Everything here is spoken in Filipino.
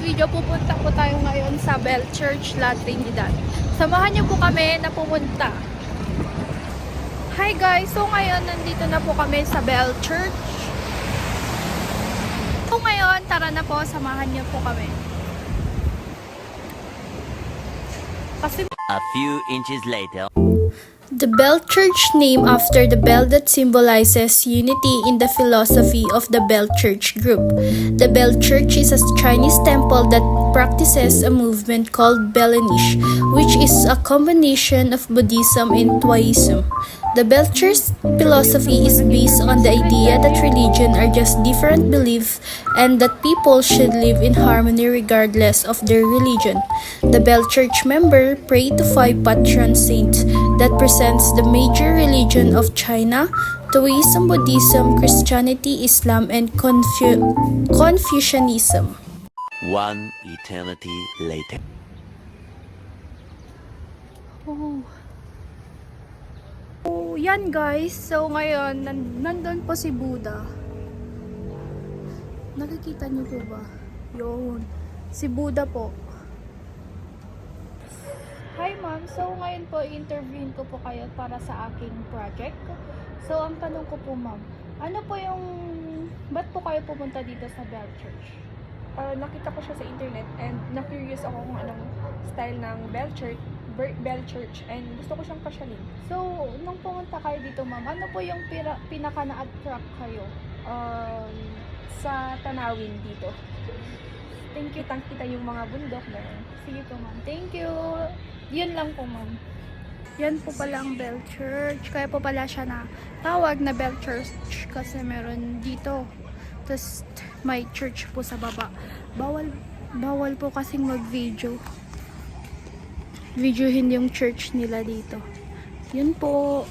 video, pupunta po tayo ngayon sa Bell Church, La Trinidad. Samahan niyo po kami na pumunta. Hi guys! So ngayon, nandito na po kami sa Bell Church. So ngayon, tara na po, samahan niyo po kami. Kasi A few inches later. The Bell Church, named after the bell that symbolizes unity in the philosophy of the Bell Church group. The Bell Church is a Chinese temple that practices a movement called Bellinish, which is a combination of Buddhism and Taoism. The Bell Church philosophy is based on the idea that religion are just different beliefs and that people should live in harmony regardless of their religion. The Bell Church member pray to 5 patron saints that presents the major religion of China: Taoism, Buddhism, Christianity, Islam, and Confucianism. One eternity later. Oh, yan guys. So ngayon, nandun po si Buddha. Nakikita niyo po ba? Yun. Si Buddha po. Hi ma'am. So ngayon po, i-interviewin ko po kayo para sa aking project. So ang tanong ko po ma'am, ano po yung, ba't po kayo pumunta dito sa Bell Church? Nakita ko siya sa internet and na-curious ako kung anong style ng Bell Church and gusto ko siyang pasyalin. So, nung pumunta kayo dito ma'am, ano po yung pinaka na-attract kayo? Sa tanawin dito. Thank you, kita yung mga bundok na yun. Sige po ma'am. Thank you. Yun lang po ma'am. Yan po pala ang Bell Church. Kaya po pala siya na tawag na Bell Church kasi meron dito. Tapos may church po sa baba. Bawal po kasing mag-video. Videohin yung church nila dito. Yun po.